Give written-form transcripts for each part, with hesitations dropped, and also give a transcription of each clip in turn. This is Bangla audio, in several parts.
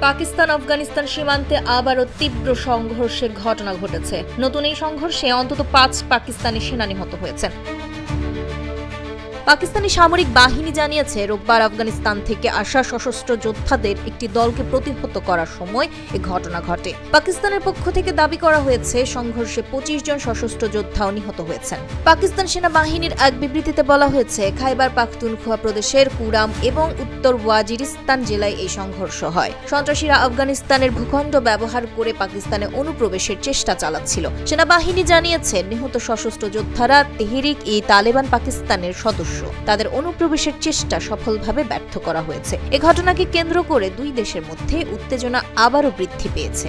পাকিস্তান আফগানিস্তান সীমান্তে আবারও তীব্র সংঘর্ষের ঘটনা ঘটেছে। নতুন এই সংঘর্ষে অন্তত ৫ পাকিস্তানি সেনা নিহত হয়েছেন। পাকিস্তানি সামরিক বাহিনী জানিয়েছে, রোববার আফগানিস্তান থেকে আসা সশস্ত্র যোদ্ধাদের একটি দলকে প্রতিহত করার সময় এই ঘটনা ঘটে। পাকিস্তানের পক্ষ থেকে দাবি করা হয়েছে, সংঘর্ষে ২৫ জন সশস্ত্র যোদ্ধাও নিহত হয়েছেন। পাকিস্তান সেনাবাহিনীর এক বিবৃতিতে বলা হয়েছে, খাইবার পাখতুনখোয়া প্রদেশের কুরাম এবং উত্তর ওয়াজিরিস্তান জেলায় এই সংঘর্ষ হয়। সন্ত্রাসীরা আফগানিস্তানের ভূখণ্ড ব্যবহার করে পাকিস্তানে অনুপ্রবেশের চেষ্টা চালাচ্ছিল। সেনাবাহিনী জানিয়েছে, নিহত সশস্ত্র যোদ্ধারা তেহরিক-ই-তালেবান পাকিস্তানের সদস্য। তাদের অনুপ্রবেশের চেষ্টা সফলভাবে ব্যর্থ করা হয়েছে। এ ঘটনাকে কেন্দ্র করে দুই দেশের মধ্যে উত্তেজনা আবারও বৃদ্ধি পেয়েছে।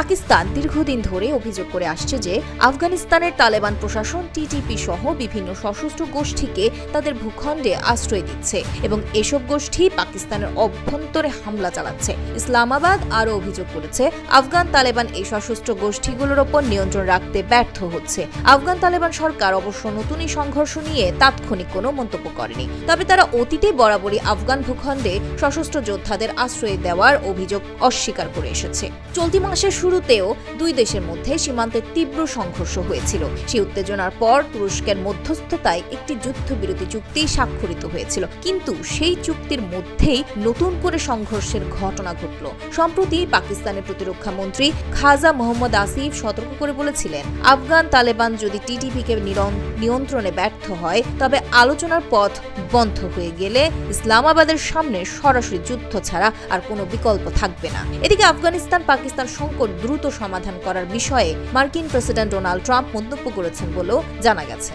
পাকিস্তান দীর্ঘদিন ধরে অভিযোগ করে আসছে যে আফগানিস্তানের তালেবান প্রশাসন টিটিপি সহ বিভিন্ন সশস্ত্র গোষ্ঠীকে তাদের ভূখণ্ডে আশ্রয় দিচ্ছে এবং এসব গোষ্ঠী পাকিস্তানের অভ্যন্তরে হামলা চালাচ্ছে। ইসলামাবাদ আরও অভিযোগ করেছে, আফগান তালেবান এই সশস্ত্র গোষ্ঠীগুলোর ওপর নিয়ন্ত্রণ রাখতে ব্যর্থ হচ্ছে। আফগান তালেবান সরকার অবশ্য নতুন এই সংঘর্ষ নিয়ে তাৎক্ষণিক কোনো মন্তব্য করেনি, তবে তারা অতীতে বরাবরই আফগান ভূখণ্ডে সশস্ত্র যোদ্ধাদের আশ্রয় দেওয়ার অভিযোগ অস্বীকার করে এসেছে। চলতি মাসের শুরুতেও দুই দেশের মধ্যে সীমান্তে তীব্র সংঘর্ষ হয়েছিল। সেই উত্তেজনার পর তুরস্কের মধ্যস্থতায় একটি যুদ্ধবিরতি চুক্তি স্বাক্ষরিত হয়েছিল, কিন্তু সেই চুক্তির মধ্যেই নতুন করে সংঘর্ষের ঘটনা ঘটল। সম্প্রতি পাকিস্তানের প্রতিরক্ষা মন্ত্রী খাজা মোহাম্মদ আসিফ সতর্ক করে বলেছিলেন, আফগান তালেবান যদি টিটিপিকে নিয়ন্ত্রণে ব্যর্থ হয়, তবে আলোচনার পথ বন্ধ হয়ে গেলে ইসলামাবাদের সামনে সরাসরি যুদ্ধ ছাড়া আর কোনো বিকল্প থাকবে না। এদিকে আফগানিস্তান পাকিস্তান সংকট দ্রুত সমাধান করার বিষয়ে মার্কিন প্রেসিডেন্ট ডোনাল্ড ট্রাম্প মন্তব্য করেছেন বলেও জানা গেছে।